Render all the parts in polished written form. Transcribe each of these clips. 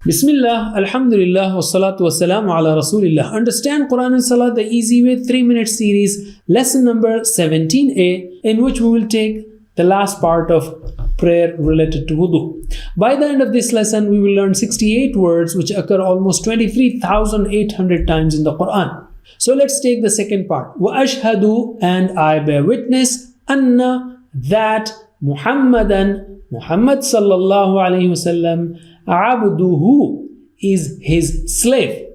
Bismillah, Alhamdulillah, wassalatu wassalamu ala Rasulillah. Understand Quran and Salah the easy way 3-minute series, lesson number 17a, in which we will take the last part of prayer related to wudu. By the end of this lesson, we will learn 68 words which occur almost 23,800 times in the Quran. So let's take the second part. Wa ashhadu, and I bear witness, anna, that Muhammad sallallahu alayhi wasallam, abduhu, is his slave.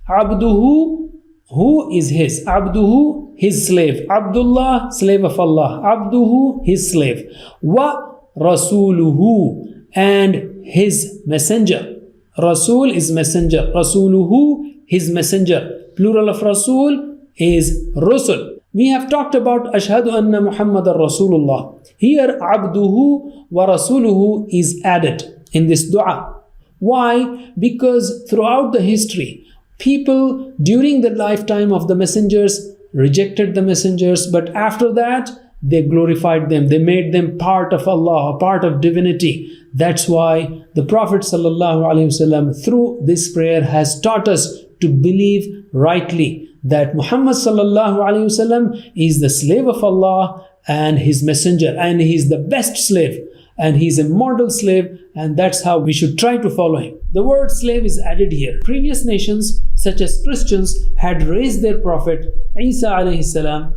Abduhu, who is his? Abduhu, his slave. Abdullah, slave of Allah. Abduhu, his slave. Wa rasuluhu, and his messenger. Rasul is messenger. Rasuluhu, his messenger. Plural of Rasul is Rusul. We have talked about Ashhadu anna Muhammadar Rasulullah. Here, Abduhu wa Rasuluhu is added in this dua. Why? Because throughout the history, people during the lifetime of the messengers rejected the messengers, but after that, they glorified them. They made them part of Allah, a part of divinity. That's why the Prophet ﷺ, through this prayer, has taught us to believe rightly that Muhammad ﷺ is the slave of Allah and his messenger, and he is the best slave, and he is a model slave, and that's how we should try to follow him. The word slave is added here. Previous nations, such as Christians, had raised their prophet Isa alayhi salam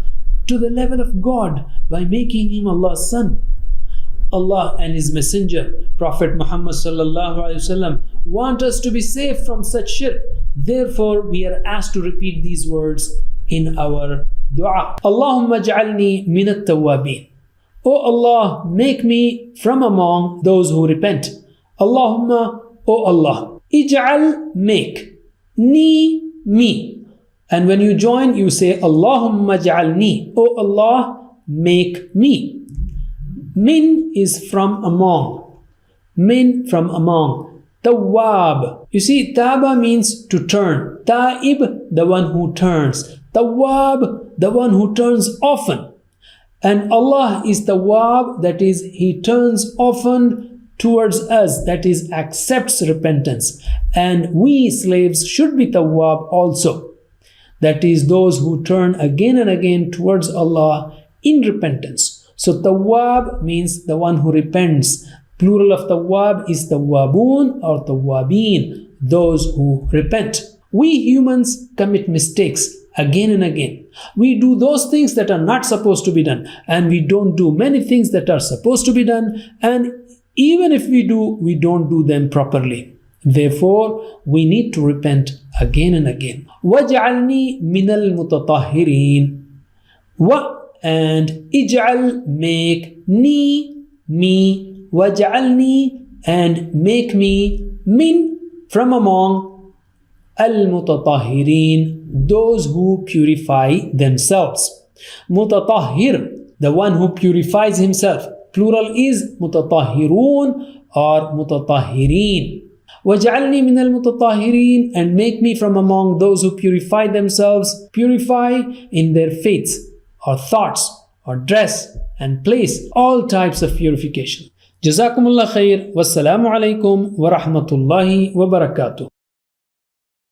to the level of God by making him Allah's son. Allah and his messenger, Prophet Muhammad sallallahu alaihi wasallam, want us to be safe from such shirk. Therefore, we are asked to repeat these words in our dua. Allahumma ja'alni minat tawwabin. O Allah, make me from among those who repent. Allahumma, O Allah. Ij'al, make. Ni, me. And when you join, you say Allahumma ja'alni. O Allah, make me. Min is from among. Min, from among. Tawwab. You see, taba means to turn. Ta'ib, the one who turns. Tawwab, the one who turns often. And Allah is Tawwab, that is, He turns often towards us, that is, accepts repentance. And we slaves should be Tawwab also. That is, those who turn again and again towards Allah in repentance. So Tawwab means the one who repents. Plural of Tawwab is Tawwabun or Tawwabin, those who repent. We humans commit mistakes again and again. We do those things that are not supposed to be done, and we don't do many things that are supposed to be done, and even if we do, we don't do them properly. Therefore, we need to repent again and again. وَجْعَلْنِي مِنَ الْمُتَطَهِّرِينَ. Wa, and ij'al, make, ni, me, waj'alni, and make me, min, from among, al-mutatahhirin, those who purify themselves. Mutatahhir, the one who purifies himself. Plural is mutatahhirun or mutatahhirin. Waj'alni min al-mutatahhirin, and make me from among those who purify themselves, purify in their faiths, or thoughts, or dress, and place, all types of purification. Jazakumullah khair. Wassalamu alaikum wa rahmatullahi wa barakatuh.